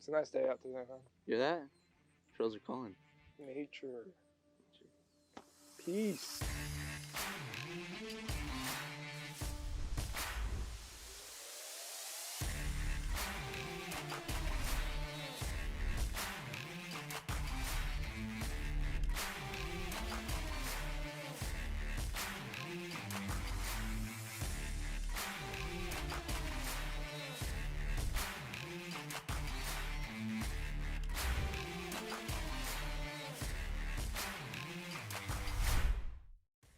It's a nice day out today, huh? Hear that? Trails are calling. Nature. Peace.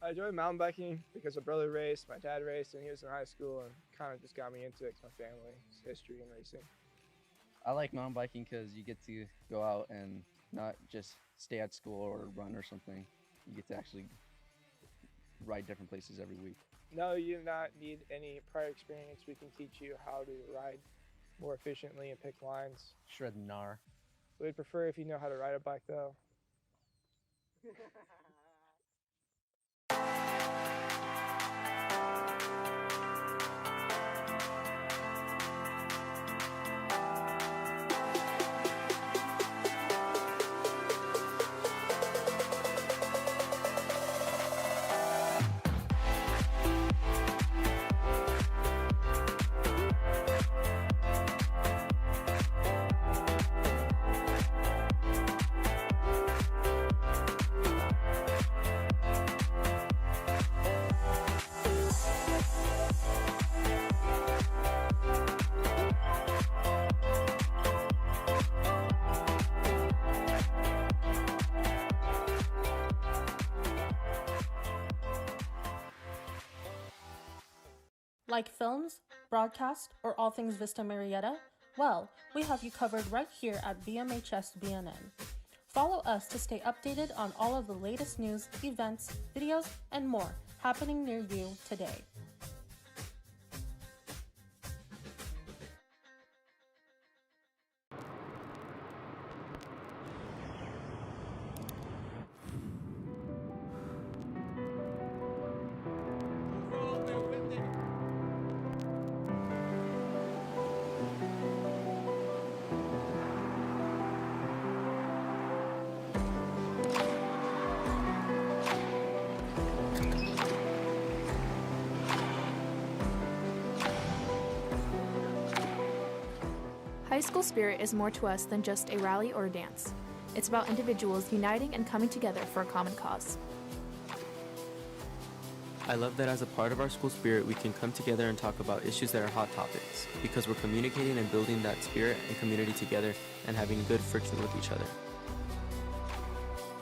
I enjoy mountain biking because my brother raced, my dad raced, and he was in high school and kind of just got me into it because my family's history in racing. I like mountain biking because you get to go out and not just stay at school or run or something. You get to actually ride different places every week. No, you do not need any prior experience. We can teach you how to ride more efficiently and pick lines. Shred gnar. We'd prefer if you know how to ride a bike, though. Like films, broadcast, or all things Vista Marietta? Well, we have you covered right here at VMHS BNN. Follow us to stay updated on all of the latest news, events, videos, and more happening near you today. High school spirit is more to us than just a rally or a dance. It's about individuals uniting and coming together for a common cause. I love that as a part of our school spirit, we can come together and talk about issues that are hot topics, because we're communicating and building that spirit and community together and having good friction with each other.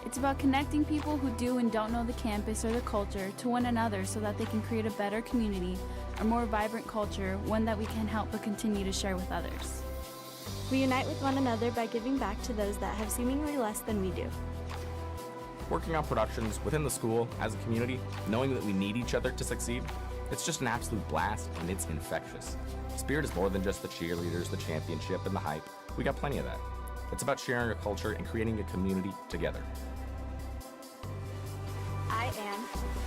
It's about connecting people who do and don't know the campus or the culture to one another so that they can create a better community, a more vibrant culture, one that we can help but continue to share with others. We unite with one another by giving back to those that have seemingly less than we do. Working on productions within the school as a community, knowing that we need each other to succeed, it's just an absolute blast and it's infectious. Spirit is more than just the cheerleaders, the championship, and the hype. We got plenty of that. It's about sharing a culture and creating a community together. I am.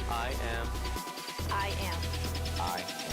I am. I am. I am.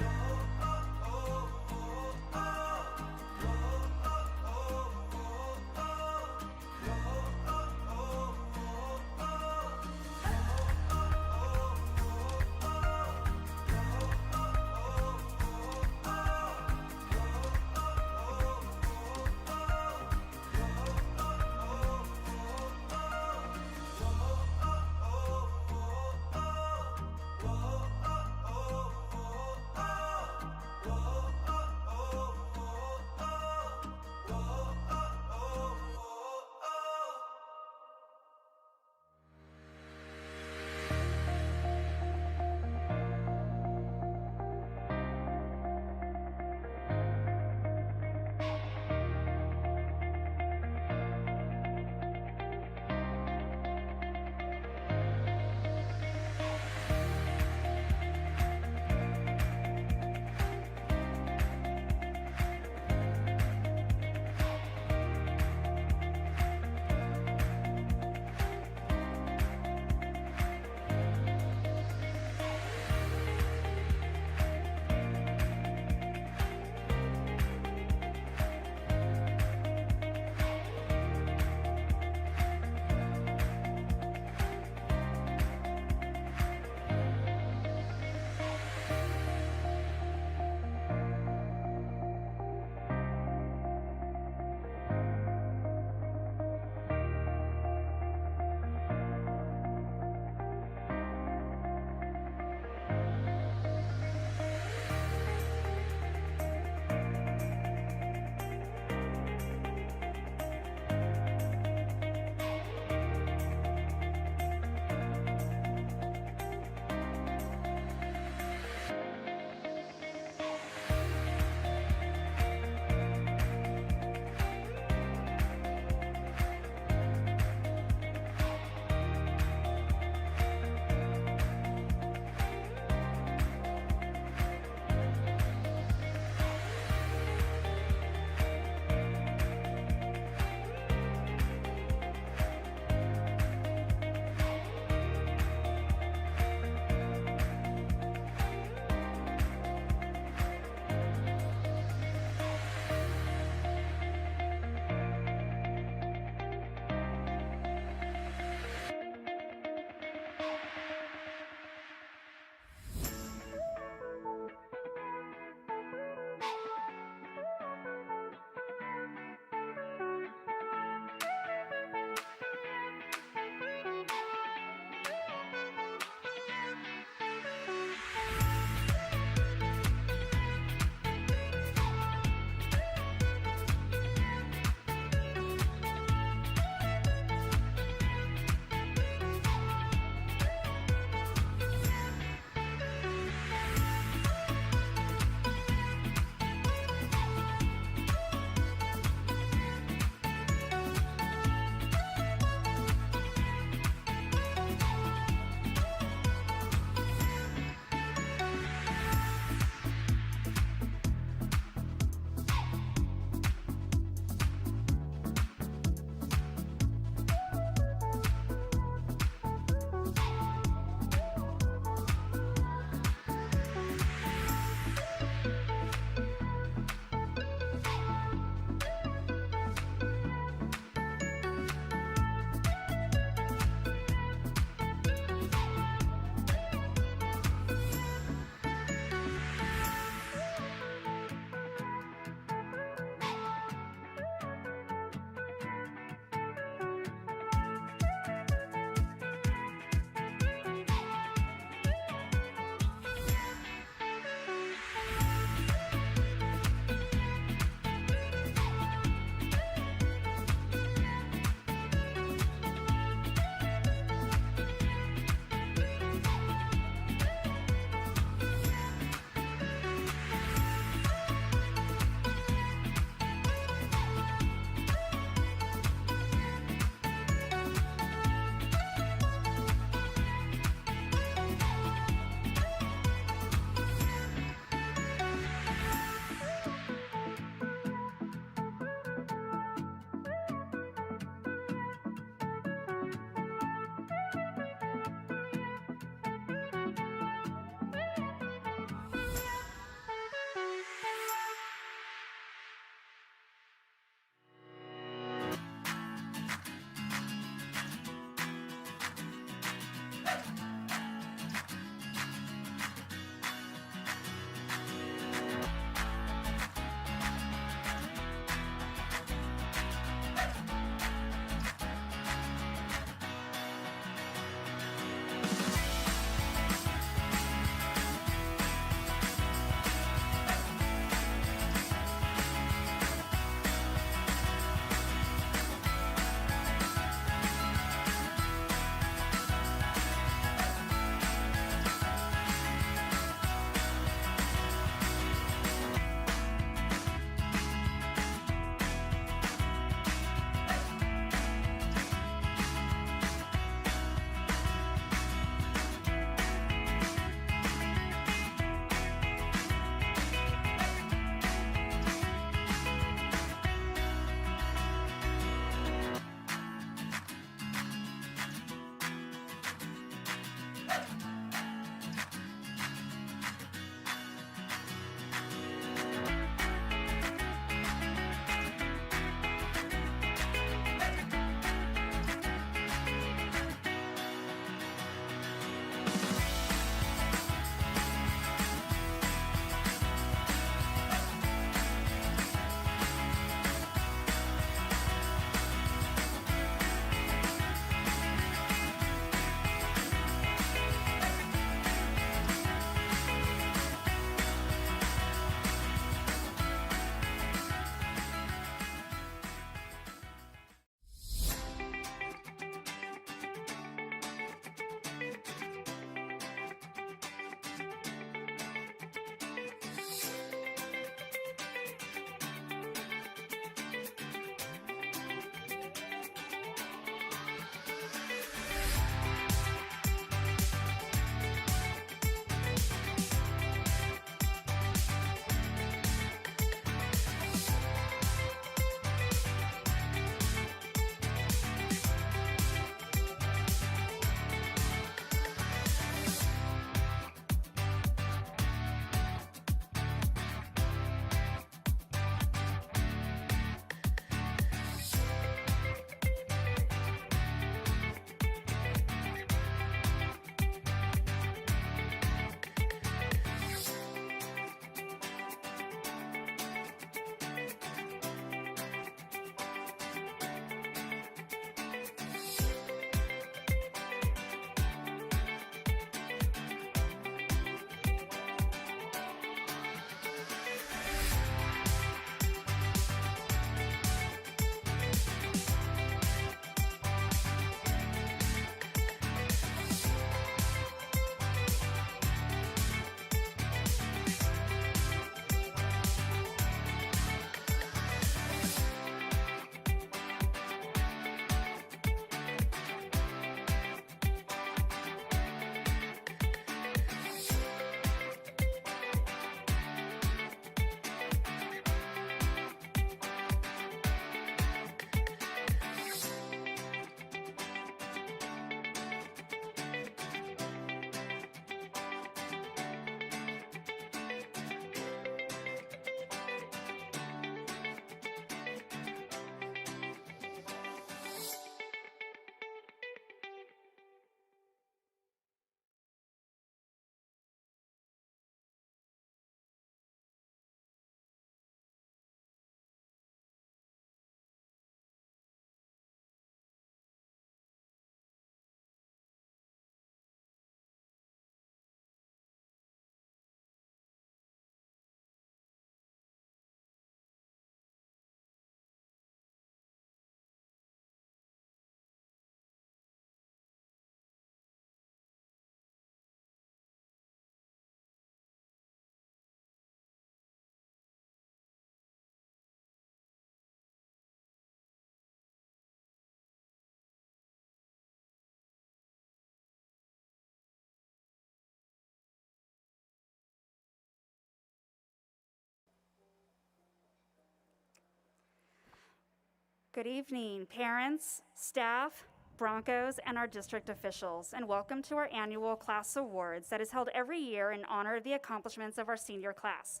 Good evening, parents, staff, Broncos, and our district officials, and welcome to our annual class awards that is held every year in honor of the accomplishments of our senior class.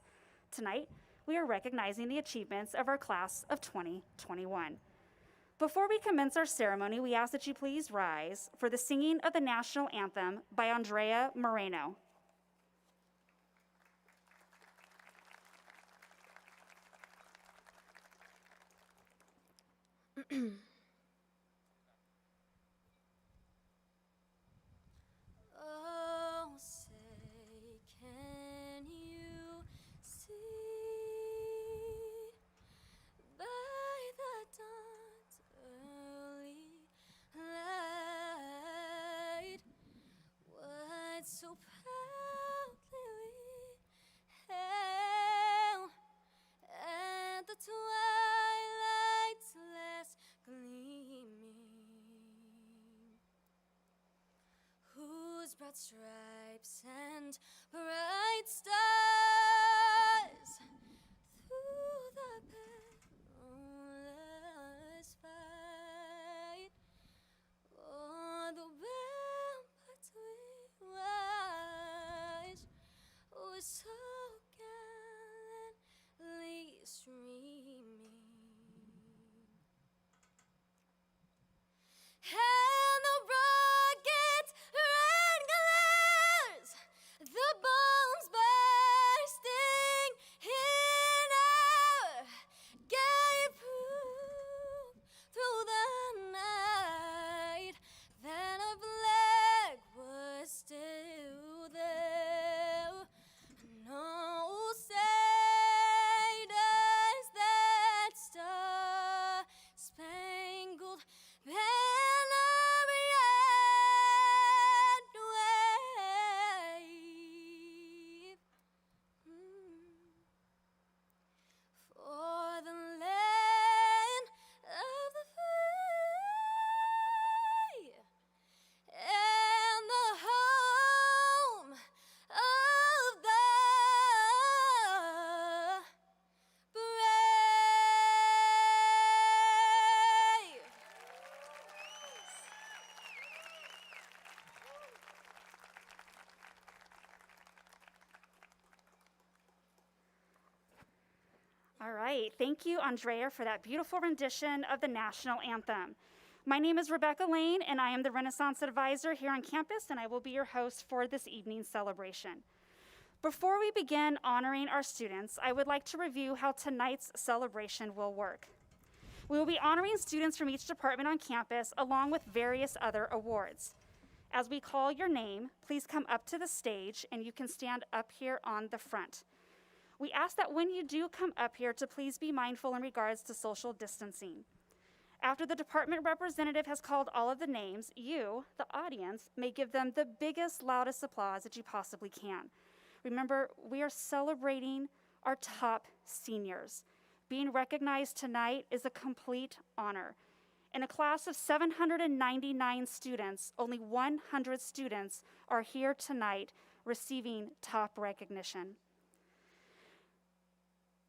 Tonight, we are recognizing the achievements of our class of 2021. Before we commence our ceremony, we ask that you please rise for the singing of the national anthem by Andrea Moreno. Oh, say, can you see by the dawn's early light what so proudly we hailed at the twilight's last gleaming, whose broad stripes and bright stars through the perilous fight o'er the ramparts we watched was so gallantly streaming. And the rocket's red glares, the bombs bursting in air, gave proof through the night that our flag was still there. No, say does that star-spangled banner yet wave for the land of the free and the home of the brave. All right, thank you, Andrea, for that beautiful rendition of the national anthem. My name is Rebecca Lane, and I am the Renaissance Advisor here on campus, and I will be your host for this evening's celebration. Before we begin honoring our students, I would like to review how tonight's celebration will work. We will be honoring students from each department on campus, along with various other awards. As we call your name, please come up to the stage, and you can stand up here on the front. We ask that when you do come up here to please be mindful in regards to social distancing. After the department representative has called all of the names, you, the audience, may give them the biggest, loudest applause that you possibly can. Remember, we are celebrating our top seniors. Being recognized tonight is a complete honor. In a class of 799 students, only 100 students are here tonight receiving top recognition.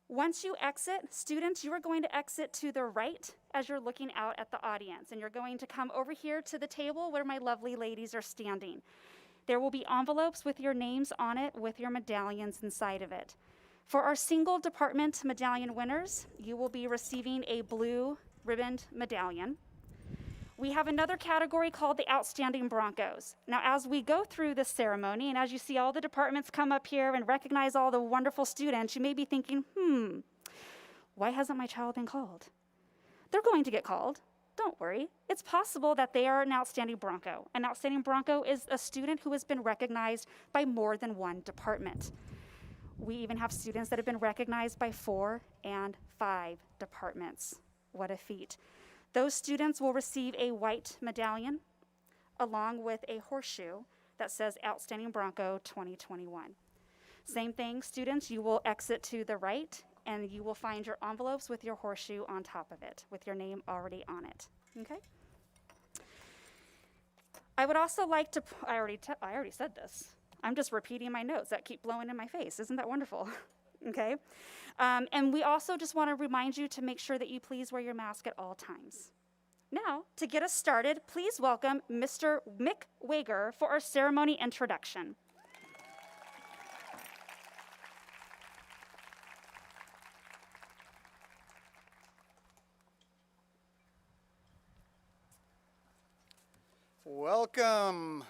Once you exit, students, you are going to exit to the right as you're looking out at the audience, and you're going to come over here to the table where my lovely ladies are standing. There will be envelopes with your names on it with your medallions inside of it. For our single department medallion winners, you will be receiving a blue ribboned medallion. We have another category called the Outstanding Broncos. Now, as we go through this ceremony, and as you see all the departments come up here and recognize all the wonderful students, you may be thinking, why hasn't my child been called? They're going to get called. Don't worry. It's possible that they are an outstanding Bronco. An outstanding Bronco is a student who has been recognized by more than one department. We even have students that have been recognized by 4 and 5 departments. What a feat. Those students will receive a white medallion along with a horseshoe that says Outstanding Bronco 2021. Same thing, students, you will exit to the right and you will find your envelopes with your horseshoe on top of it with your name already on it, okay? I would also like to, I already said this. I'm just repeating my notes that keep blowing in my face. Isn't that wonderful? okay? And we also just want to remind you to make sure that you please wear your mask at all times. Now, to get us started, please welcome Mr. Mick Wager for our ceremony introduction. Welcome.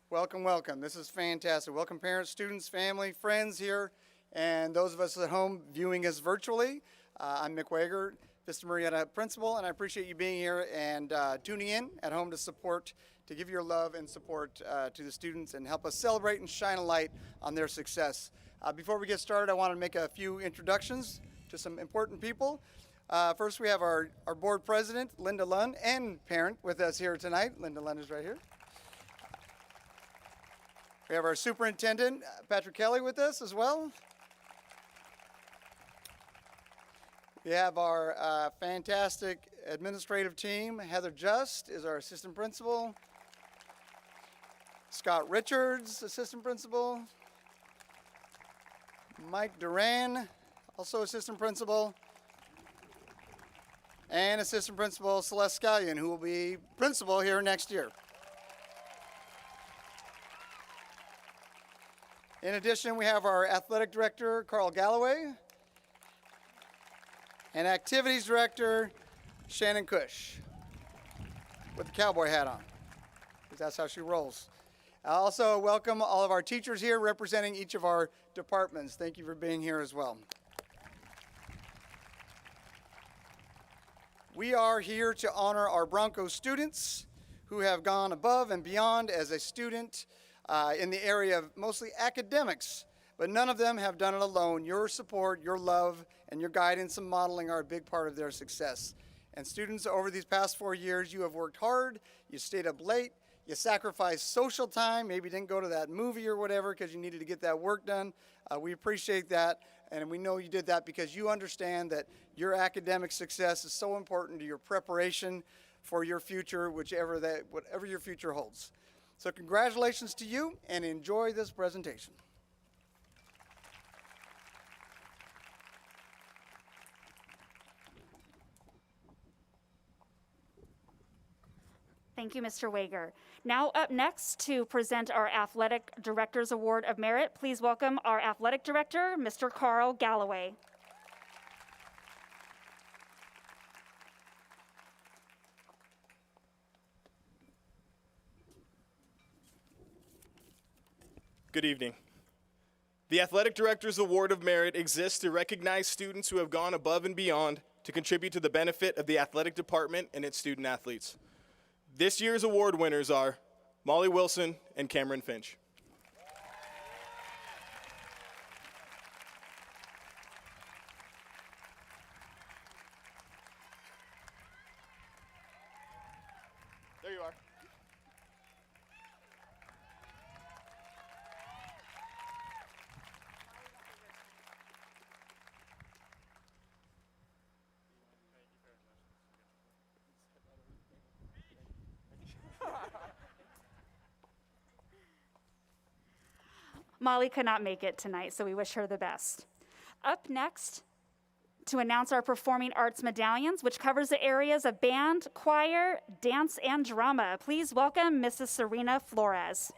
Welcome, welcome. This is fantastic. Welcome parents, students, family, friends here, and those of us at home viewing us virtually. I'm Mick Wager, Vista Marietta principal, and I appreciate you being here and tuning in at home to give your love and support to the students and help us celebrate and shine a light on their success. Before we get started, I want to make a few introductions to some important people. First, we have our board president, Linda Lund, and parent with us here tonight. Linda Lund is right here. We have our superintendent, Patrick Kelly, with us as well. We have our fantastic administrative team. Heather Just is our assistant principal. Scott Richards, assistant principal. Mike Duran, also assistant principal. And assistant principal Celeste Scallion, who will be principal here next year. In addition, we have our athletic director, Carl Galloway, and activities director, Shannon Cush, with the cowboy hat on, because that's how she rolls. I also welcome all of our teachers here representing each of our departments. Thank you for being here as well. We are here to honor our Bronco students who have gone above and beyond as a student in the area of mostly academics, but none of them have done it alone. Your support, your love, and your guidance and modeling are a big part of their success. And students, over these past 4 years, you have worked hard, you stayed up late, you sacrificed social time, maybe didn't go to that movie or whatever because you needed to get that work done. We appreciate that, and we know you did that because you understand that your academic success is so important to your preparation for your future, whatever your future holds. So congratulations to you, and enjoy this presentation. Thank you, Mr. Wager. Now up next to present our Athletic Director's Award of Merit, please welcome our Athletic Director, Mr. Carl Galloway. Good evening. The Athletic Director's Award of Merit exists to recognize students who have gone above and beyond to contribute to the benefit of the athletic department and its student athletes. This year's award winners are Molly Wilson and Cameron Finch. There you are. Molly could not make it tonight, so we wish her the best. Up next, to announce our Performing Arts Medallions, which covers the areas of band, choir, dance, and drama. Please welcome Mrs. Serena Flores.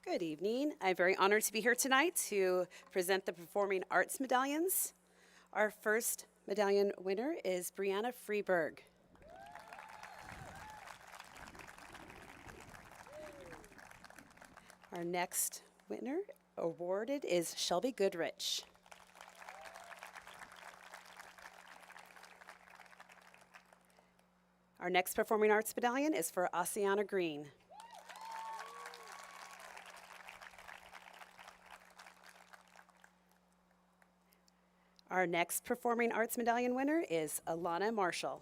Good evening. I'm very honored to be here tonight to present the Performing Arts Medallions. Our first medallion winner is Brianna Freeberg. Our next winner awarded is Shelby Goodrich. Our next Performing Arts Medallion is for Asiana Green. Our next Performing Arts Medallion winner is Alana Marshall.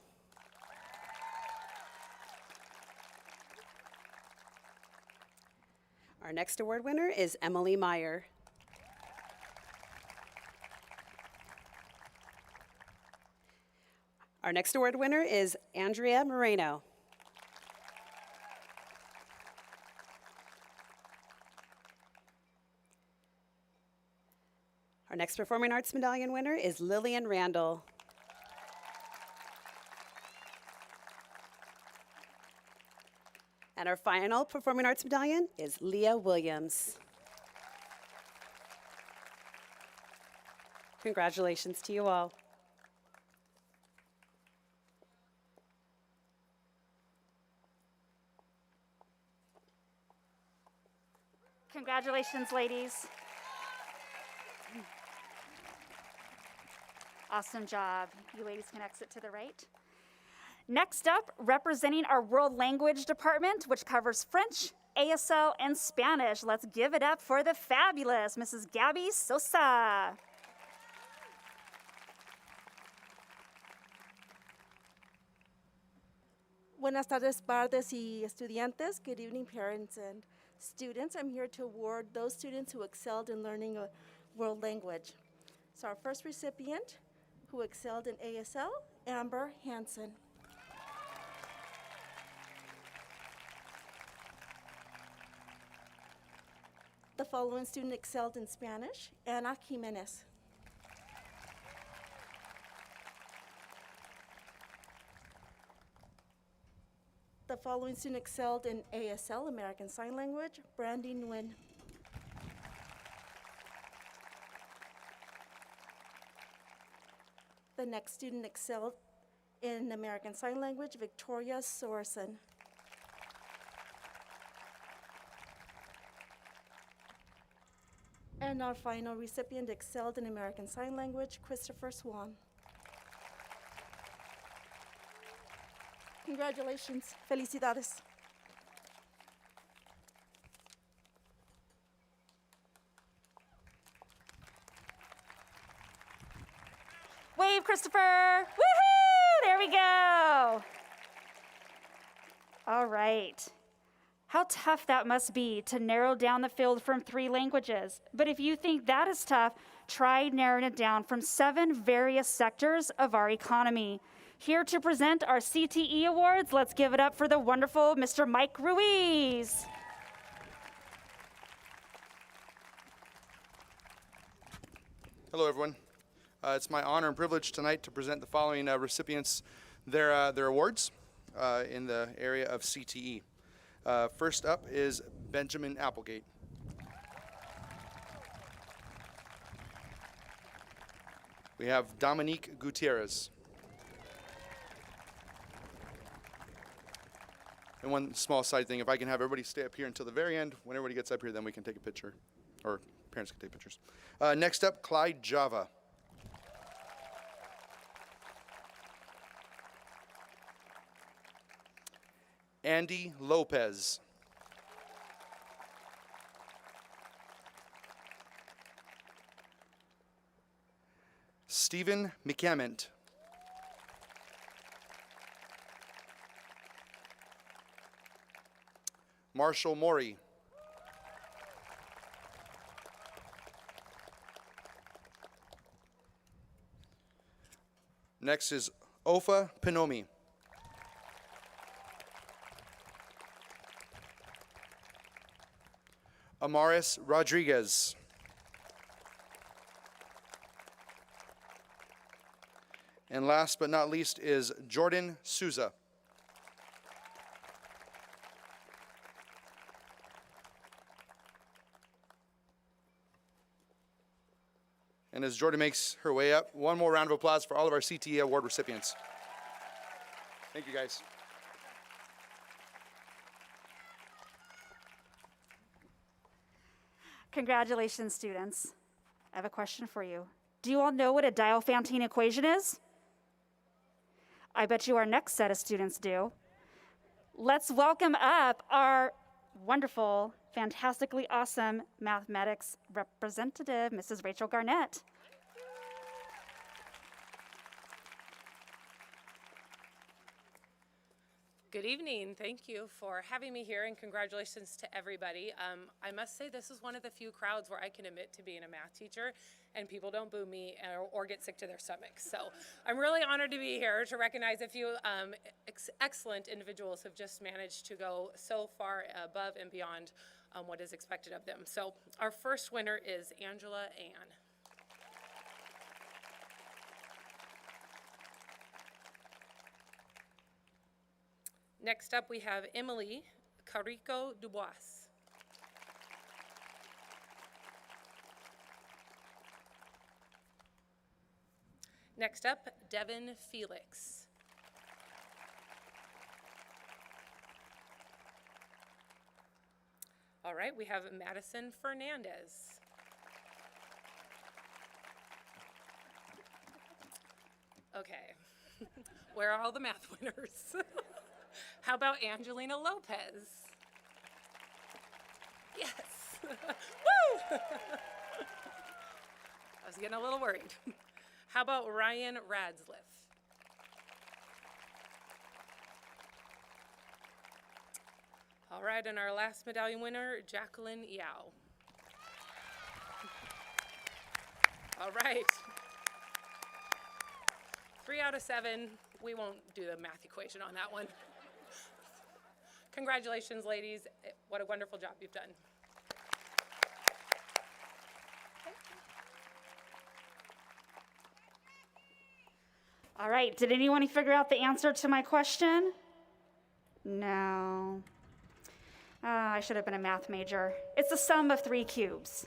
Our next award winner is Emily Meyer. Our Our next award winner is Andrea Moreno. Our next Performing Arts Medallion winner is Lillian Randall. And our final Performing Arts Medallion is Leah Williams. Congratulations to you all. Congratulations, ladies. Awesome job. You ladies can exit to the right. Next up, representing our World Language Department, which covers French, ASL, and Spanish. Let's give it up for the fabulous Mrs. Gabby Sosa. Buenas tardes, padres y estudiantes. Good evening, parents and students. I'm here to award those students who excelled in learning a world language. So our first recipient who excelled in ASL, Amber Hansen. The following student excelled in Spanish, Ana Jimenez. The following student excelled in ASL, American Sign Language, Brandy Nguyen. The next student excelled in American Sign Language, Victoria Sorensen. And our final recipient excelled in American Sign Language, Christopher Swan. Congratulations. Felicidades. Wave, Christopher. Woohoo! There we go. All right. How tough that must be to narrow down the field from 3 languages. But if you think that is tough, try narrowing it down from 7 various sectors of our economy. Here to present our CTE awards, let's give it up for the wonderful Mr. Mike Ruiz. Hello, everyone. It's my honor and privilege tonight to present the following recipients their awards in the area of CTE. First up is Benjamin Applegate. We have Dominique Gutierrez. And one small side thing, if I can have everybody stay up here until the very end, when everybody gets up here, then we can take a picture, or parents can take pictures. Next up, Clyde Java. Andy Lopez. Stephen McCament. Marshall Morey. Next is Ofa Pinomi. Amaris Rodriguez. And last but not least is Jordan Souza. And as Jordan makes her way up, one more round of applause for all of our CTE award recipients. Thank you, guys. Congratulations, students. I have a question for you. Do you all know what a Diophantine equation is? I bet you our next set of students do. Let's welcome up our wonderful, fantastically awesome mathematics representative, Mrs. Rachel Garnett. Good evening. Thank you for having me here, and congratulations to everybody. I must say this is one of the few crowds where I can admit to being a math teacher and people don't boo me or get sick to their stomachs. So I'm really honored to be here to recognize a few excellent individuals who have just managed to go so far above and beyond what is expected of them. So our first winner is Angela Ann. Next up, we have Emily Carico Dubois. Next up, Devin Felix. All right, we have Madison Fernandez. Okay, where are all the math winners? How about Angelina Lopez? Yes. Woo! I was getting a little worried. How about Ryan Radsliff? All right, and our last medallion winner, Jacqueline Yao. All right. 3 out of 7. We won't do the math equation on that one. Congratulations, ladies. What a wonderful job you've done. All right, did anyone figure out the answer to my question? No. I should have been a math major. It's the sum of 3 cubes.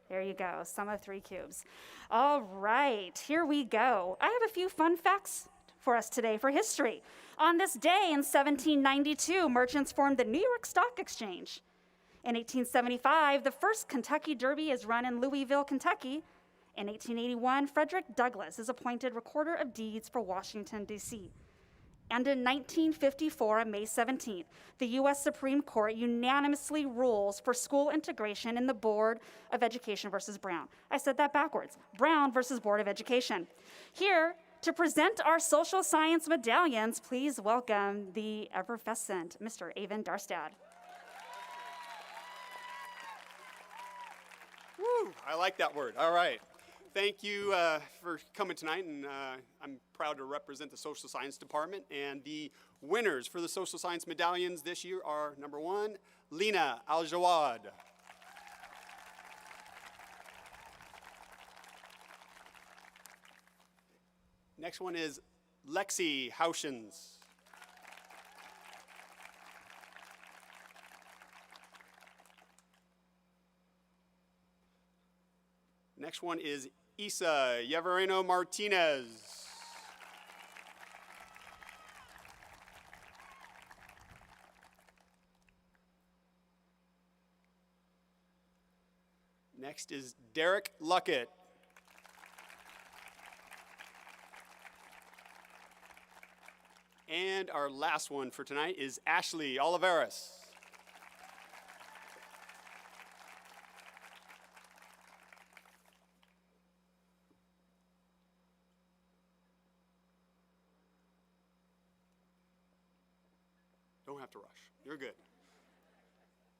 There you go, sum of 3 cubes. All right, here we go. I have a few fun facts for us today for history. On this day in 1792, merchants formed the New York Stock Exchange. In 1875, the first Kentucky Derby is run in Louisville, Kentucky. In 1881, Frederick Douglass is appointed Recorder of Deeds for Washington, D.C. And in 1954, on May 17th, the U.S. Supreme Court unanimously rules for school integration in the Board of Education versus Brown. I said that backwards. Brown versus Board of Education. Here, to present our social science medallions, please welcome the effervescent Mr. AVID Darstad. Woo, I like that word. All right. Thank you for coming tonight, and I'm proud to represent the Social Science Department. And the winners for the Social Science medallions this year are number 1, Lena Al-Jawad. Next one is Lexi Hauschens. Next one is Isa Yeverino Martinez. Next is Derek Luckett. And our last one for tonight is Ashley Oliveras. Don't have to rush. You're good.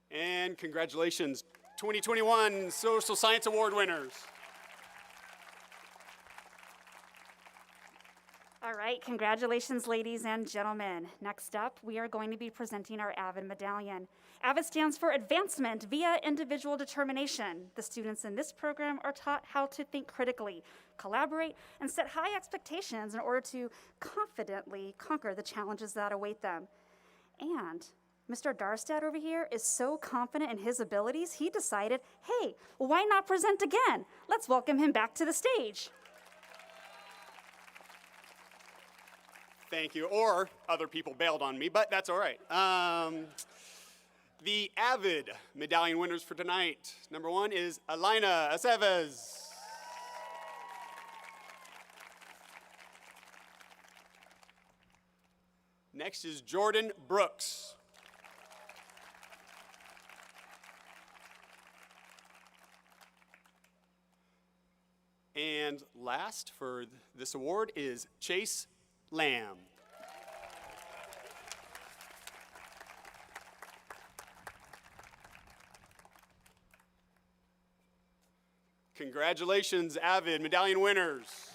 And congratulations, 2021 Social Science Award winners. All right, congratulations, ladies and gentlemen. Next up, we are going to be presenting our AVID medallion. AVID stands for Advancement via Individual Determination. The students in this program are taught how to think critically, collaborate, and set high expectations in order to confidently conquer the challenges that await them. And Mr. Darstad over here is so confident in his abilities, he decided, hey, why not present again? Let's welcome him back to the stage. Thank you. Or other people bailed on me, but that's all right. The AVID medallion winners for tonight. Number 1 is Alina Aceves. Next is Jordan Brooks. And last for this award is Chase Lamb. Congratulations, AVID medallion winners.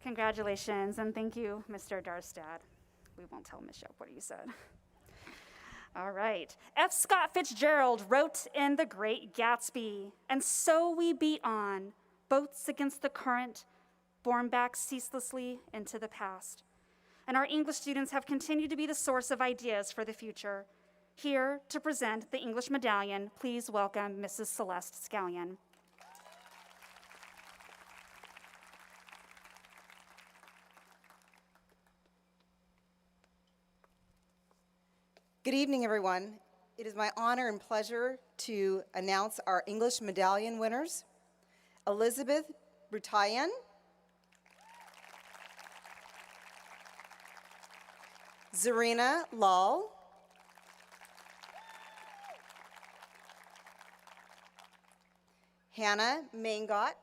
Congratulations, and thank you, Mr. Darstad. We won't tell Ms. Shep what you said. All right. F. Scott Fitzgerald wrote in The Great Gatsby, "And so we beat on, boats against the current, borne back ceaselessly into the past." And our English students have continued to be the source of ideas for the future. Here to present the English medallion, please welcome Mrs. Celeste Scallion. Good evening, everyone. It is my honor and pleasure to announce our English medallion winners. Elizabeth Brutayan, Zarina Lal, Hannah Mangot,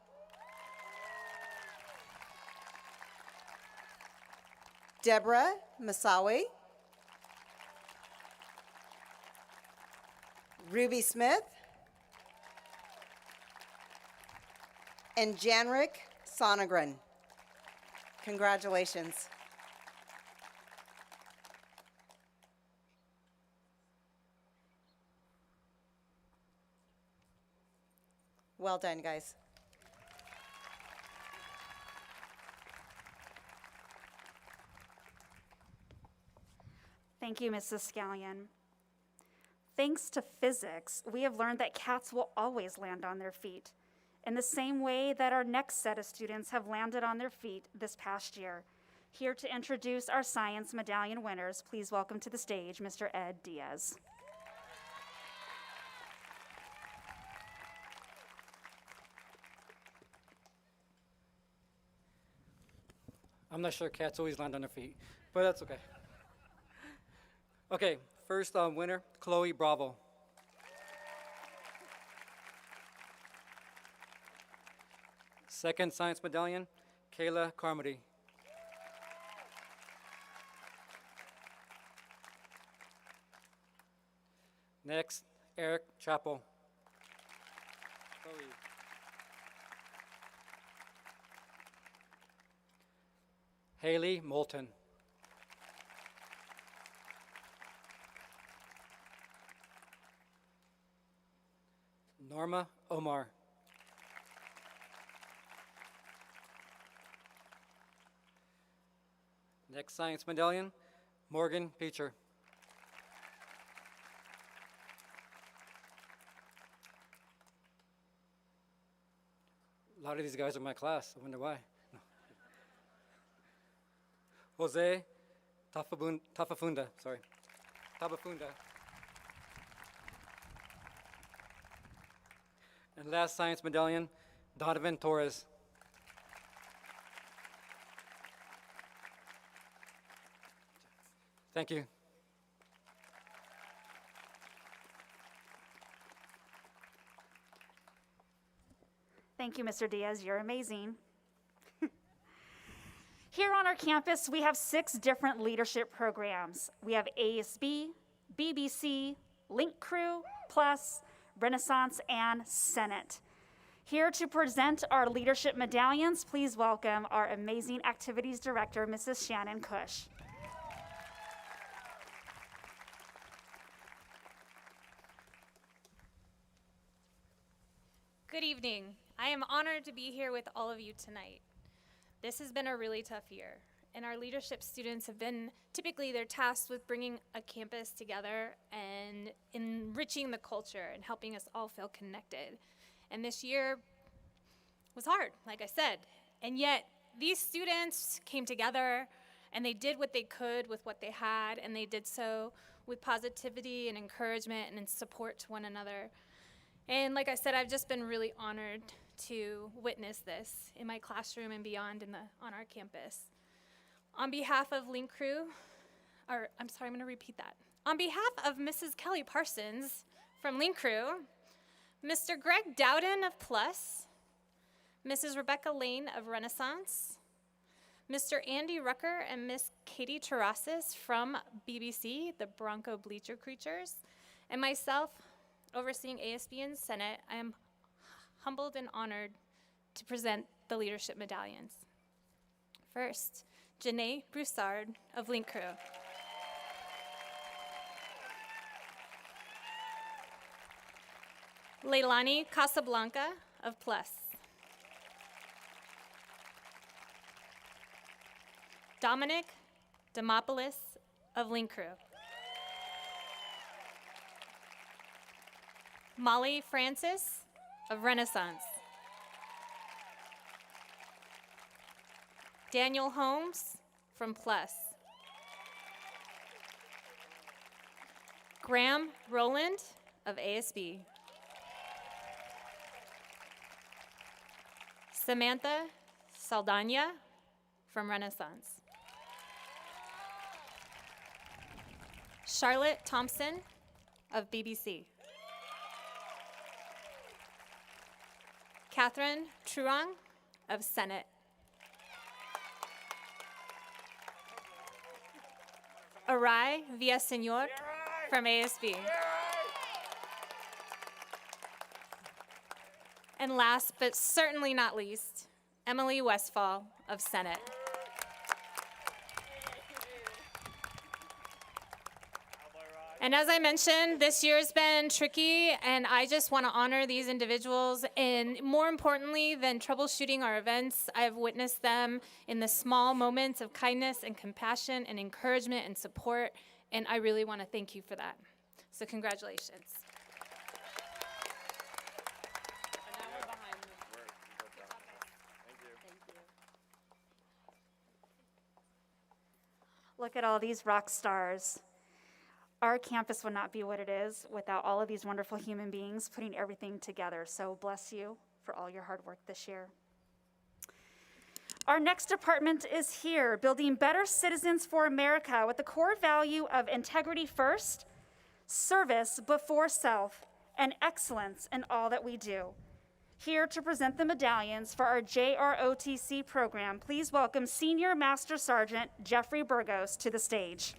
Deborah Masawi, Ruby Smith, and Janrik Sonegren. Congratulations. Well done, guys. Thank you, Mrs. Scallion. Thanks to physics, we have learned that cats will always land on their feet, in the same way that our next set of students have landed on their feet this past year. Here to introduce our science medallion winners, please welcome to the stage Mr. Ed Diaz. I'm not sure cats always land on their feet, but that's okay. Okay, first winner, Chloe Bravo. Second science medallion, Kayla Carmody. Next, Eric Chappell. Chloe. Haley Moulton. Norma Omar. Next science medallion, Morgan Peacher. A lot of these guys are my class. I wonder why. No. Jose Tabafunda. And last science medallion, Donovan Torres. Thank you. Thank you, Mr. Diaz. You're amazing. Here on our campus, we have 6 different leadership programs. We have ASB, BBC, Link Crew, Plus, Renaissance, and Senate. Here to present our leadership medallions, please welcome our amazing activities director, Mrs. Shannon Cush. Good evening. I am honored to be here with all of you tonight. This has been a really tough year, and our leadership students have been, typically they're tasked with bringing a campus together and enriching the culture and helping us all feel connected. And this year was hard, like I said, and yet these students came together and they did what they could with what they had, and they did so with positivity and encouragement and in support to one another. And like I said, I've just been really honored to witness this in my classroom and beyond on our campus. On behalf of Link Crew, I'm going to repeat that. On behalf of Mrs. Kelly Parsons from Link Crew, Mr. Greg Dowden of Plus, Mrs. Rebecca Lane of Renaissance, Mr. Andy Rucker and Miss Katie Terrasis from BBC, the Bronco Bleacher Creatures, and myself, overseeing ASB and Senate, I am humbled and honored to present the leadership medallions. First, Janae Broussard of Link Crew. Leilani Casablanca of Plus. Dominic Demopoulos of Link Crew. Molly Francis of Renaissance. Daniel Holmes from Plus. Graham Rowland of ASB. Samantha Saldana from Renaissance. Charlotte Thompson of BBC. Catherine Truong of Senate. Arai Villaseñor from ASB. And last but certainly not least, Emily Westfall of Senate. And as I mentioned, this year's been tricky, and I just want to honor these individuals. And more importantly than troubleshooting our events, I have witnessed them in the small moments of kindness and compassion and encouragement and support, and I really want to thank you for that. So congratulations. Look at all these rock stars. Our campus would not be what it is without all of these wonderful human beings putting everything together. So bless you for all your hard work this year. Our next department is here, building better citizens for America with the core value of integrity first, service before self, and excellence in all that we do. Here to present the medallions for our JROTC program, please welcome Senior Master Sergeant Jeffrey Burgos to the stage.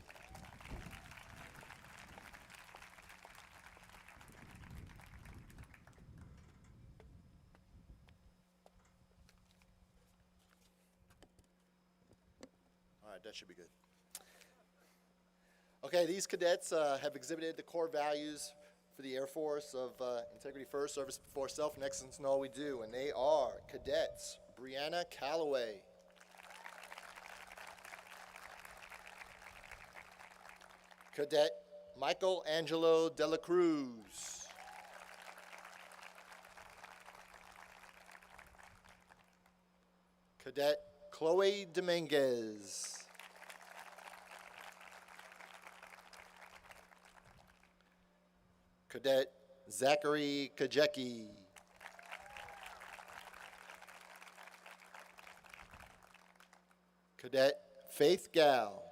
All right, that should be good. Okay, these cadets have exhibited the core values for the Air Force of integrity first, service before self, and excellence in all we do. And they are cadets Brianna Calloway, Cadet Michael Angelo Dela Cruz, Cadet Chloe Dominguez, Cadet Zachary Kajecki, Cadet Faith Gal,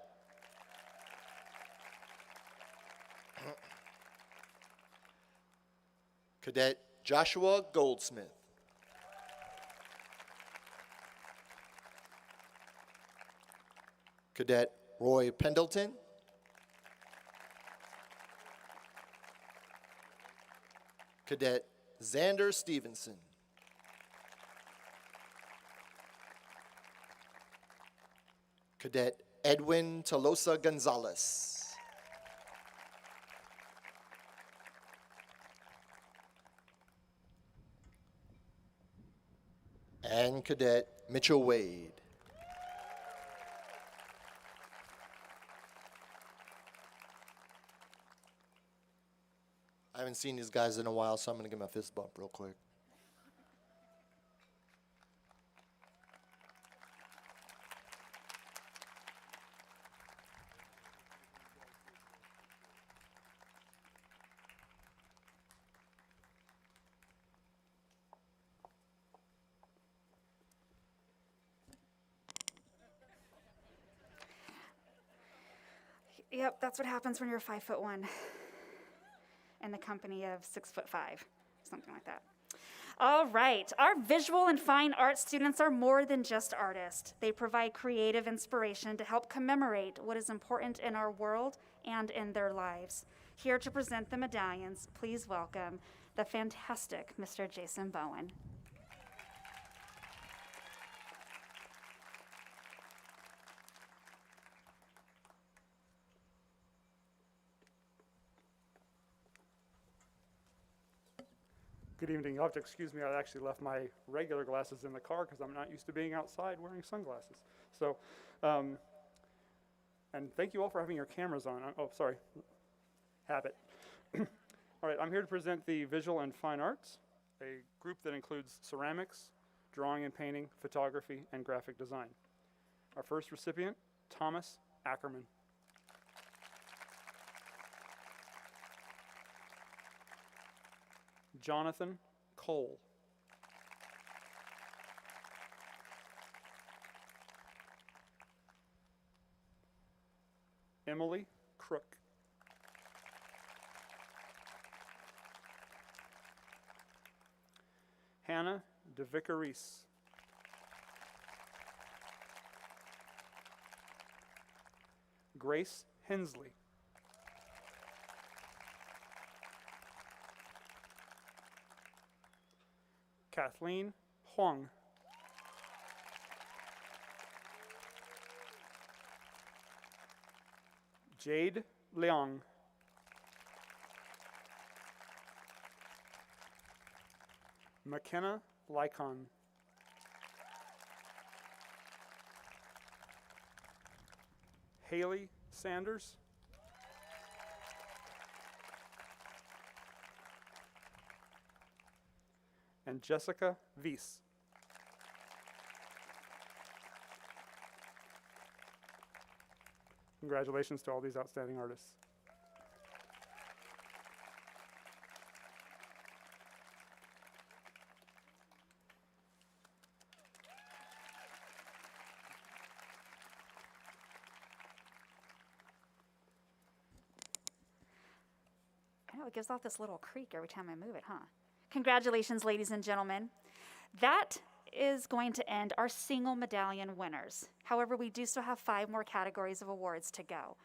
Cadet Joshua Goldsmith, Cadet Roy Pendleton, Cadet Xander Stevenson, Cadet Edwin Tolosa Gonzalez, and Cadet Mitchell Wade. I haven't seen these guys in a while, so I'm going to give them a fist bump real quick. Yep, that's what happens when you're 5'1" in the company of 6'5", something like that. All right, our visual and fine arts students are more than just artists. They provide creative inspiration to help commemorate what is important in our world and in their lives. Here to present the medallions, please welcome the fantastic Mr. Jason Bowen. Good evening. You'll have to excuse me. I actually left my regular glasses in the car because I'm not used to being outside wearing sunglasses. So, and thank you all for having your cameras on. Oh, sorry. Habit. All right, I'm here to present the Visual and Fine Arts, a group that includes ceramics, drawing and painting, photography, and graphic design. Our first recipient, Thomas Ackerman. Jonathan Cole. Emily Crook. Hannah DeVicaris. Grace Hensley. Kathleen Huang. Jade Leong. McKenna Lycon. Haley Sanders. And Jessica Weiss. Congratulations to all these outstanding artists. I know it gives off this little creak every time I move it, huh? Congratulations, ladies and gentlemen. That is going to end our single medallion winners. However, we do still have 5 more categories of awards to go.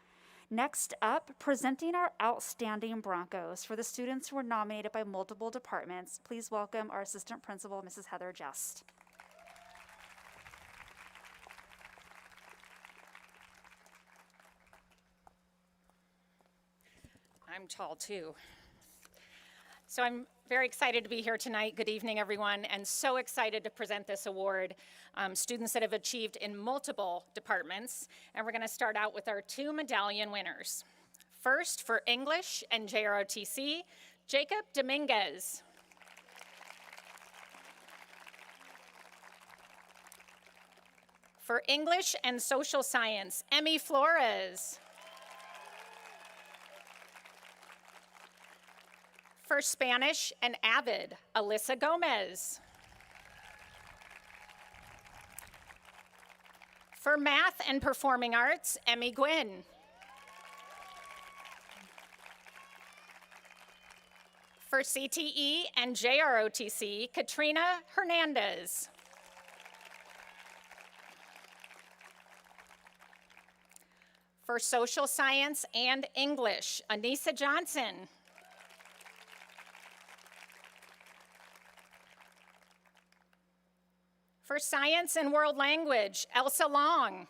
Next up, presenting our outstanding Broncos for the students who were nominated by multiple departments, please welcome our assistant principal, Mrs. Heather Just. I'm tall too. So I'm very excited to be here tonight. Good evening, everyone, and so excited to present this award. Students that have achieved in multiple departments, and we're gonna start out with our 2 medallion winners. First, for English and JROTC, Jacob Dominguez. For English and Social Science, Emmy Flores. For Spanish and AVID, Alyssa Gomez. For Math and Performing Arts, Emmy Gwynn. For CTE and JROTC, Katrina Hernandez. For Social Science and English, Anissa Johnson. For Science and World Language, Elsa Long.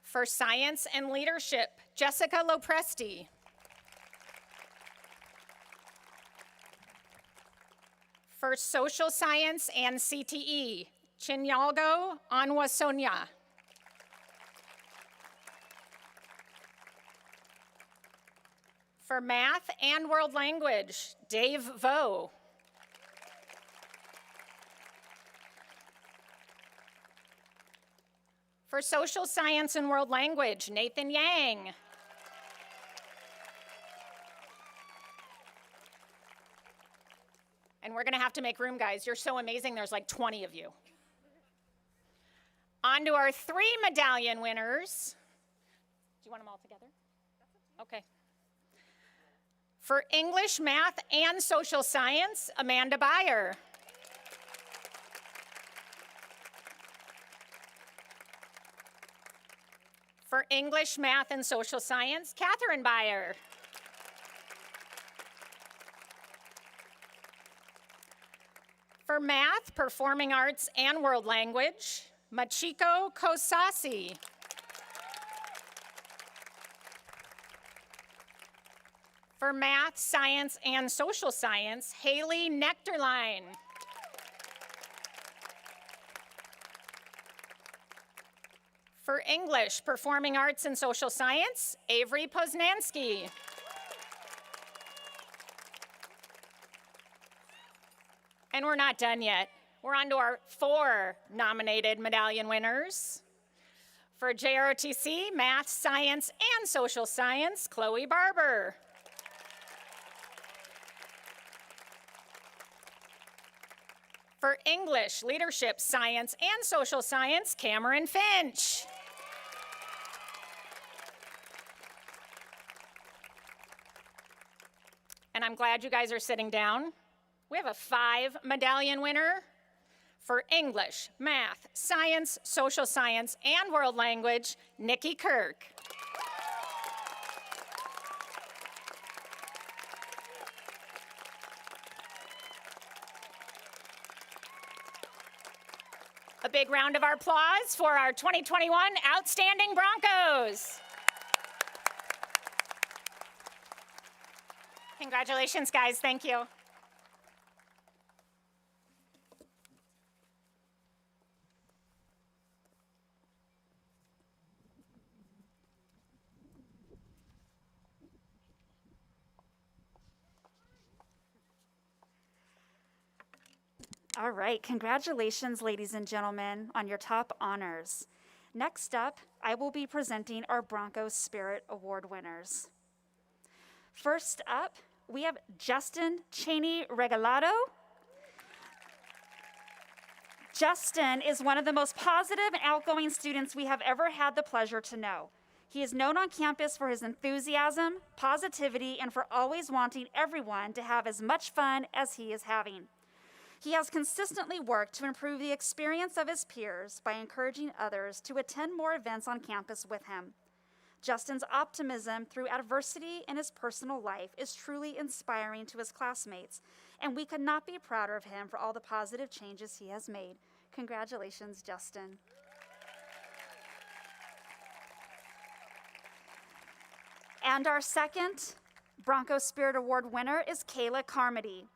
For Science and Leadership, Jessica Lopresti. For Social Science and CTE, Chinyalgo Anwasonya. For Math and World Language, Dave Vo. For Social Science and World Language, Nathan Yang. And we're gonna have to make room, guys. You're so amazing, there's like 20 of you. On to our 3 medallion winners. Do you want them all together? Okay. For English, Math, and Social Science, Amanda Byer. For English, Math, and Social Science, Catherine Byer. For Math, Performing Arts, and World Language, Machiko Kosasi. For Math, Science, and Social Science, Haley Nectarline. For English, Performing Arts, and Social Science, Avery Poznansky. And we're not done yet. We're on to our 4 nominated medallion winners. For JROTC, Math, Science, and Social Science, Chloe Barber. For English, Leadership, Science, and Social Science, Cameron Finch. And I'm glad you guys are sitting down. We have a 5 medallion winner for English, Math, Science, Social Science, and World Language, Nikki Kirk. A big round of applause for our 2021 Outstanding Broncos. Congratulations, guys. Thank you. All right, congratulations, ladies and gentlemen, on your top honors. Next up, I will be presenting our Bronco Spirit Award winners. First up, we have Justin Cheney Regalado. Justin is one of the most positive and outgoing students we have ever had the pleasure to know. He is known on campus for his enthusiasm, positivity, and for always wanting everyone to have as much fun as he is having. He has consistently worked to improve the experience of his peers by encouraging others to attend more events on campus with him. Justin's optimism through adversity in his personal life is truly inspiring to his classmates, and we could not be prouder of him for all the positive changes he has made. Congratulations, Justin. And our second Bronco Spirit Award winner is Kayla Carmody.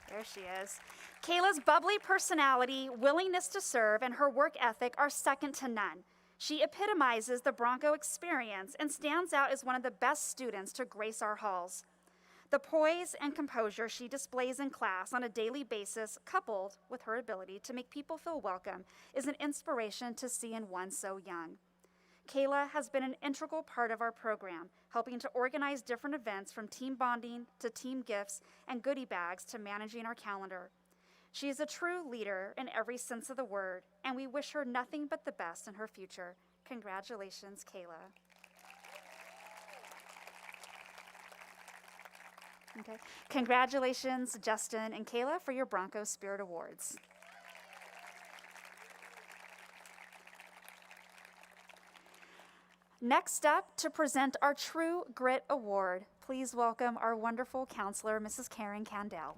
There she is. Kayla's bubbly personality, willingness to serve, and her work ethic are second to none. She epitomizes the Bronco experience and stands out as one of the best students to grace our halls. The poise and composure she displays in class on a daily basis, coupled with her ability to make people feel welcome, is an inspiration to see in one so young. Kayla has been an integral part of our program, helping to organize different events from team bonding to team gifts and goodie bags to managing our calendar. She is a true leader in every sense of the word, and we wish her nothing but the best in her future. Congratulations, Kayla. Okay. Congratulations, Justin and Kayla, for your Bronco Spirit Awards. Next up, to present our True Grit Award, please welcome our wonderful counselor, Mrs. Karen Candell.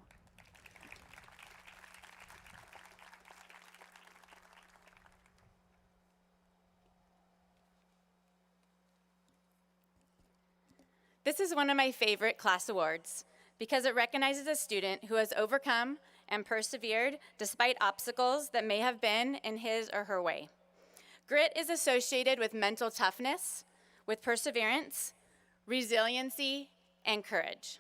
This is one of my favorite class awards because it recognizes a student who has overcome and persevered despite obstacles that may have been in his or her way. Grit is associated with mental toughness, with perseverance, resiliency, and courage.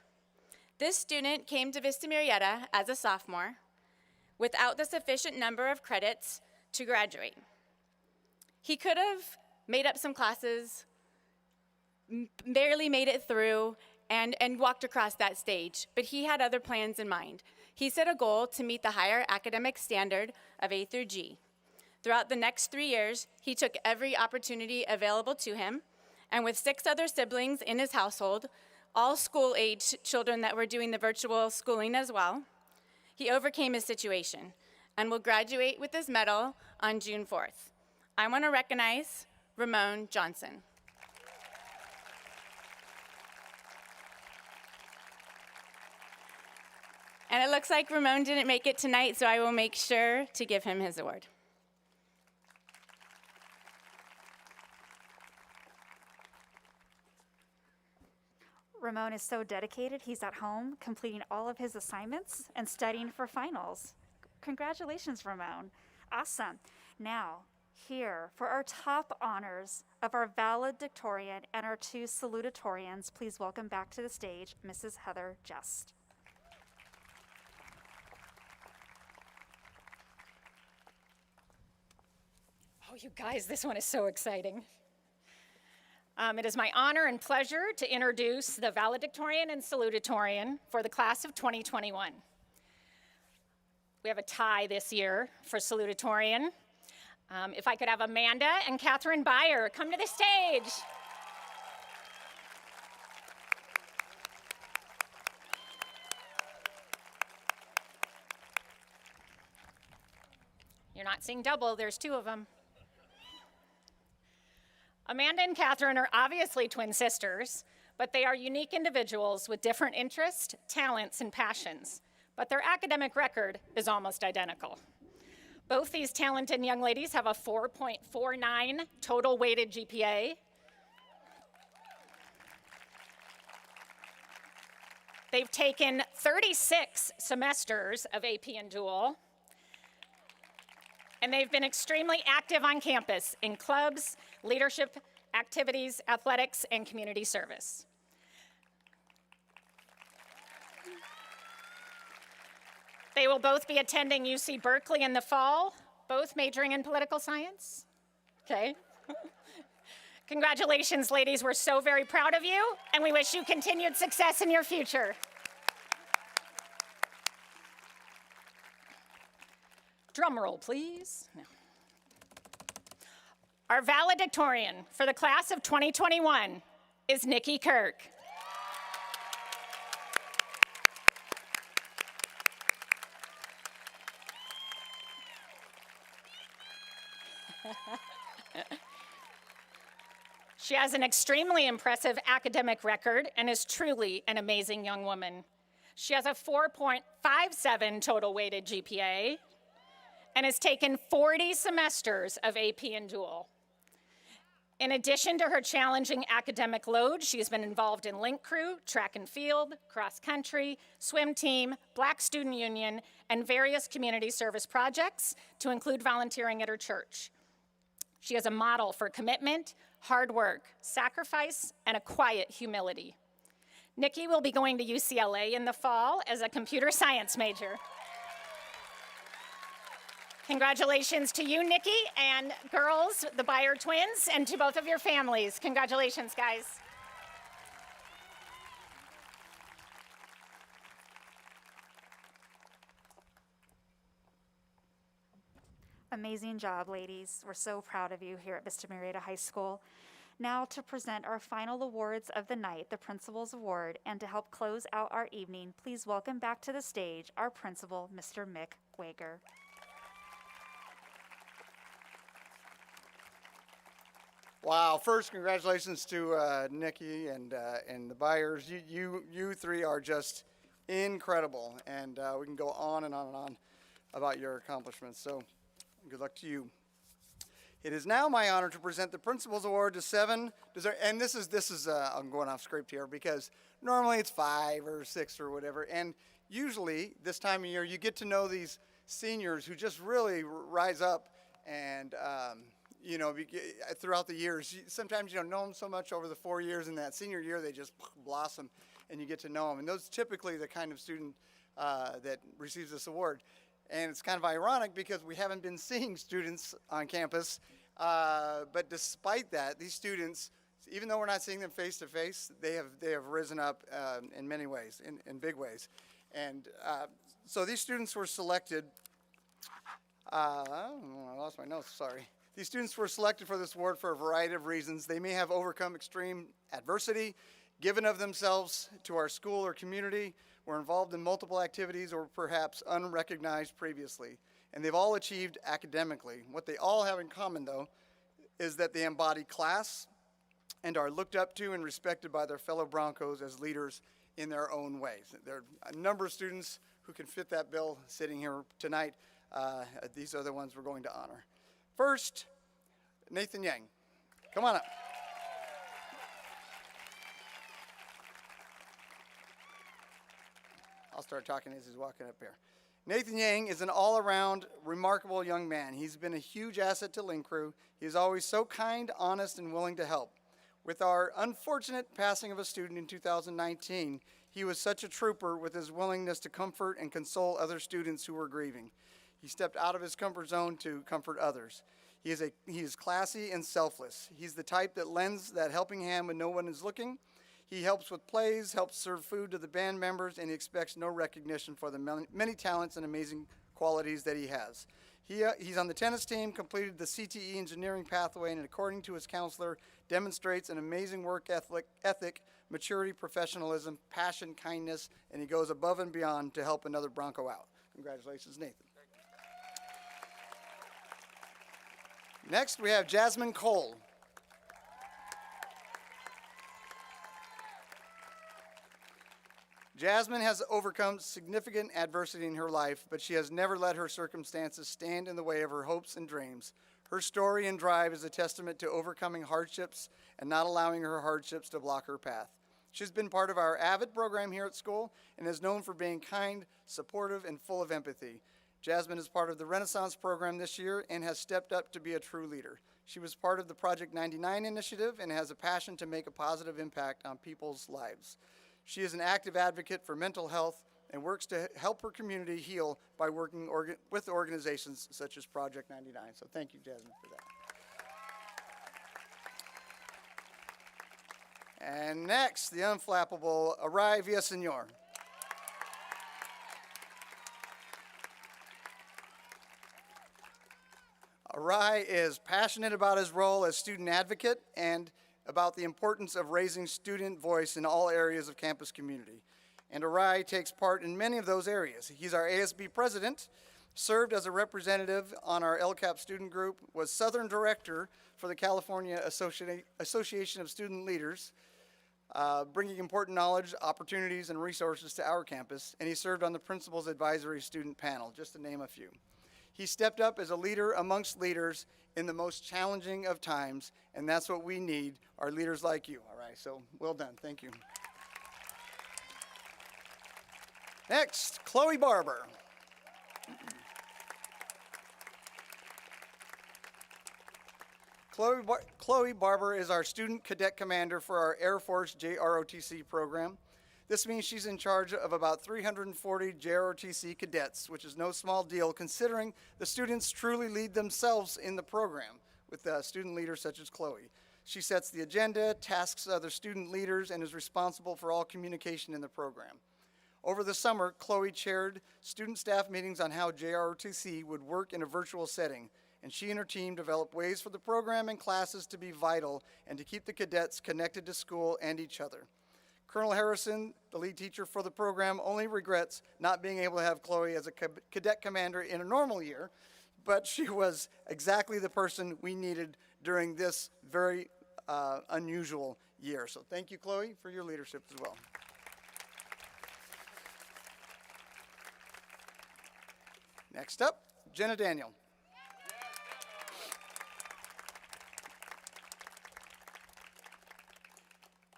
This student came to Vista Murrieta as a sophomore without the sufficient number of credits to graduate. He could have made up some classes, barely made it through, and walked across that stage, but he had other plans in mind. He set a goal to meet the higher academic standard of A through G. Throughout the next 3 years, he took every opportunity available to him and with 6 other siblings in his household, all school-age children that were doing the virtual schooling as well, he overcame his situation and will graduate with his medal on June 4th. I want to recognize Ramon Johnson. And it looks like Ramon didn't make it tonight, so I will make sure to give him his award. Ramon is so dedicated, he's at home completing all of his assignments and studying for finals. Congratulations, Ramon. Awesome. Now, here for our top honors of our valedictorian and our 2 salutatorians, please welcome back to the stage Mrs. Heather Just. Oh, you guys, this one is so exciting. It is my honor and pleasure to introduce the valedictorian and salutatorian for the class of 2021. We have a tie this year for salutatorian. If I could have Amanda and Catherine Byer come to the stage. You're not seeing double, there's 2 of them. Amanda and Catherine are obviously twin sisters, but they are unique individuals with different interests, talents, and passions. But their academic record is almost identical. Both these talented young ladies have a 4.49 total weighted GPA. They've taken 36 semesters of AP and Dual, and they've been extremely active on campus in clubs, leadership activities, athletics, and community service. They will both be attending UC Berkeley in the fall, both majoring in political science. Okay. Congratulations, ladies. We're so very proud of you, and we wish you continued success in your future. Drum roll, please. No. Our valedictorian for the class of 2021 is Nikki Kirk. She has an extremely impressive academic record and is truly an amazing young woman. She has a 4.57 total weighted GPA and has taken 40 semesters of AP and Dual. In addition to her challenging academic load, she has been involved in Link Crew, track and field, cross country, swim team, Black Student Union, and various community service projects, to include volunteering at her church. She is a model for commitment, hard work, sacrifice, and a quiet humility. Nikki will be going to UCLA in the fall as a computer science major. Congratulations to you, Nikki, and girls, the Byer twins, and to both of your families. Congratulations, guys. Amazing job, ladies. We're so proud of you here at Vista Marietta High School. Now to present our final awards of the night, the Principal's Award, and to help close out our evening, please welcome back to the stage our principal, Mr. Mick Wager. Wow! First, congratulations to Nikki and the Byers. You 3 are just incredible, and we can go on and on and on about your accomplishments. So, good luck to you. It is now my honor to present the Principal's Award to 7 and this is I'm going off script here because normally it's 5 or 6 or whatever, and usually this time of year you get to know these seniors who just really rise up and. You know, throughout the years, sometimes you don't know them so much over the 4 years. In that senior year, they just blossom, and you get to know them. And those typically the kind of student that receives this award. And it's kind of ironic because we haven't been seeing students on campus. But despite that, these students, even though we're not seeing them face to face, they have risen up in many ways, in big ways. And so these students were selected. I lost my notes. Sorry. These students were selected for this award for a variety of reasons. They may have overcome extreme adversity, given of themselves to our school or community, were involved in multiple activities, or perhaps unrecognized previously. And they've all achieved academically. What they all have in common, though, is that they embody class and are looked up to and respected by their fellow Broncos as leaders in their own ways. There are a number of students who can fit that bill sitting here tonight. These are the ones we're going to honor. First, Nathan Yang. Come on up. I'll start talking as he's walking up here. Nathan Yang is an all-around remarkable young man. He's been a huge asset to Link Crew. He is always so kind, honest, and willing to help. With our unfortunate passing of a student in 2019, he was such a trooper with his willingness to comfort and console other students who were grieving. He stepped out of his comfort zone to comfort others. He is classy and selfless. He's the type that lends that helping hand when no one is looking. He helps with plays, helps serve food to the band members, and he expects no recognition for the many talents and amazing qualities that he has. He's on the tennis team, completed the CTE engineering pathway, and according to his counselor, demonstrates an amazing work ethic, maturity, professionalism, passion, kindness, and he goes above and beyond to help another Bronco out. Congratulations, Nathan. Next, we have Jasmine Cole. Jasmine has overcome significant adversity in her life, but she has never let her circumstances stand in the way of her hopes and dreams. Her story and drive is a testament to overcoming hardships and not allowing her hardships to block her path. She's been part of our AVID program here at school and is known for being kind, supportive, and full of empathy. Jasmine is part of the Renaissance program this year and has stepped up to be a true leader. She was part of the Project 99 initiative and has a passion to make a positive impact on people's lives. She is an active advocate for mental health and works to help her community heal by working with organizations such as Project 99. So thank you, Jasmine, for that. And next, the unflappable Arai Villasenor. Arai is passionate about his role as student advocate and about the importance of raising student voice in all areas of campus community. And Arai takes part in many of those areas. He's our ASB president, served as a representative on our LCAP student group, was Southern Director for the California Association of Student Leaders, bringing important knowledge, opportunities, and resources to our campus, and he served on the Principal's Advisory Student Panel, just to name a few. He stepped up as a leader amongst leaders in the most challenging of times, and that's what we need, are leaders like you. All right, so well done. Thank you. Next, Chloe Barber. Chloe Barber is our student cadet commander for our Air Force JROTC program. This means she's in charge of about 340 JROTC cadets, which is no small deal considering the students truly lead themselves in the program with student leaders such as Chloe. She sets the agenda, tasks other student leaders, and is responsible for all communication in the program. Over the summer, Chloe chaired student staff meetings on how JROTC would work in a virtual setting, and she and her team developed ways for the program and classes to be vital and to keep the cadets connected to school and each other. Colonel Harrison, the lead teacher for the program, only regrets not being able to have Chloe as a cadet commander in a normal year, but she was exactly the person we needed during this very unusual year. So thank you, Chloe, for your leadership as well. Next up, Jenna Daniel.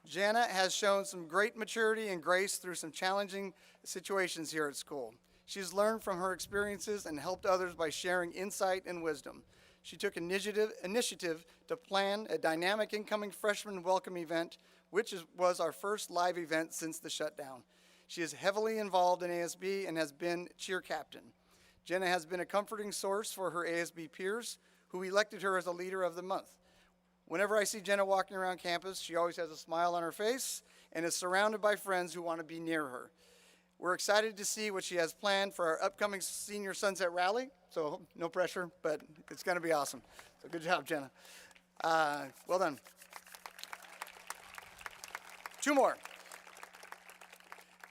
Jana has shown some great maturity and grace through some challenging situations here at school. She's learned from her experiences and helped others by sharing insight and wisdom. She took initiative to plan a dynamic incoming freshman welcome event, which was our first live event since the shutdown. She is heavily involved in ASB and has been cheer captain. Jenna has been a comforting source for her ASB peers, who elected her as a leader of the month. Whenever I see Jenna walking around campus, she always has a smile on her face and is surrounded by friends who want to be near her. We're excited to see what she has planned for our upcoming Senior Sunset Rally. So no pressure, but it's going to be awesome. So good job, Jenna. Well done. Two more.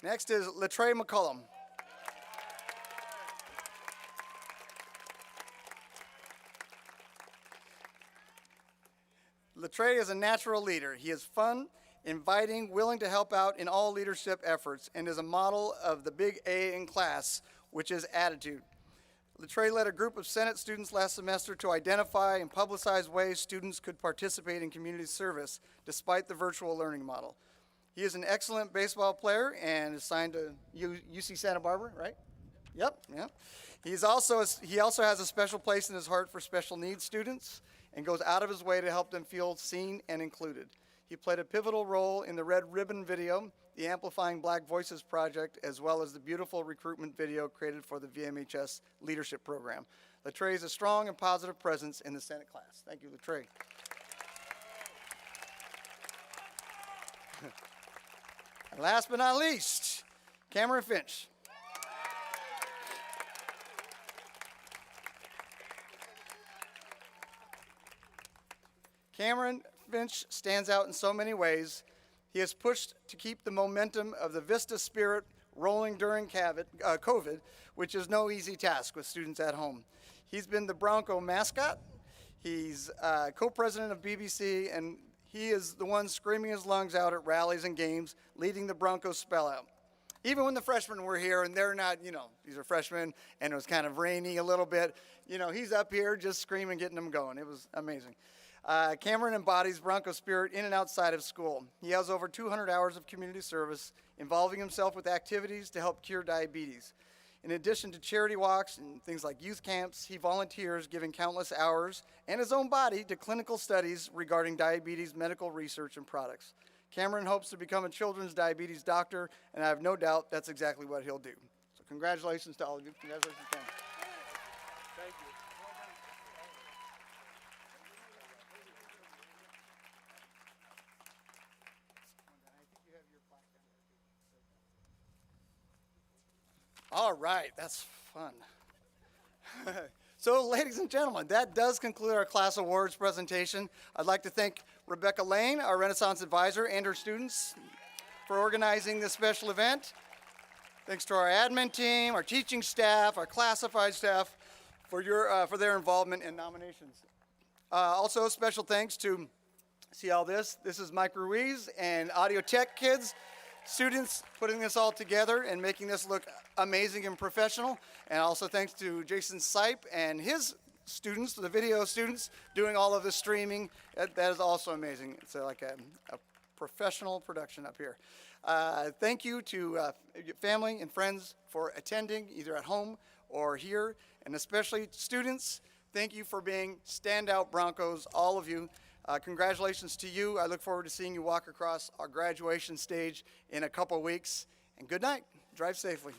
Next is Latrey McCullum. Latrey is a natural leader. He is fun, inviting, willing to help out in all leadership efforts, and is a model of the big A in class, which is attitude. Latrey led a group of Senate students last semester to identify and publicize ways students could participate in community service despite the virtual learning model. He is an excellent baseball player and is signed to UC Santa Barbara, right? Yep. He also has a special place in his heart for special needs students and goes out of his way to help them feel seen and included. He played a pivotal role in the Red Ribbon video, the Amplifying Black Voices project, as well as the beautiful recruitment video created for the VMHS Leadership Program. Latrey is a strong and positive presence in the Senate class. Thank you, Latrey. And last but not least, Cameron Finch. Cameron Finch stands out in so many ways. He has pushed to keep the momentum of the Vista spirit rolling during COVID, which is no easy task with students at home. He's been the Bronco mascot. He's co-president of BBC, and he is the one screaming his lungs out at rallies and games, leading the Bronco spell out. Even when the freshmen were here, and they're not, these are freshmen, and it was kind of rainy a little bit, he's up here just screaming, getting them going. It was amazing. Cameron embodies Bronco spirit in and outside of school. He has over 200 hours of community service, involving himself with activities to help cure diabetes. In addition to charity walks and things like youth camps, he volunteers, giving countless hours and his own body to clinical studies regarding diabetes, medical research, and products. Cameron hopes to become a children's diabetes doctor, and I have no doubt that's exactly what he'll do. So congratulations to all of you. Congratulations, Cameron. Thank you. All right, that's fun. So, ladies and gentlemen, that does conclude our class awards presentation. I'd like to thank Rebecca Lane, our Renaissance advisor, and her students for organizing this special event. Thanks to our admin team, our teaching staff, our classified staff for their involvement in nominations. Also, special thanks to, see all this? This is Mike Ruiz and Audio Tech kids. Students putting this all together and making this look amazing and professional. And also thanks to Jason Sipe and his students, the video students, doing all of the streaming. That is also amazing. It's like a professional production up here. Thank you to family and friends for attending, either at home or here. And especially students, thank you for being standout Broncos, all of you. Congratulations to you. I look forward to seeing you walk across our graduation stage in a couple weeks. And good night. Drive safely.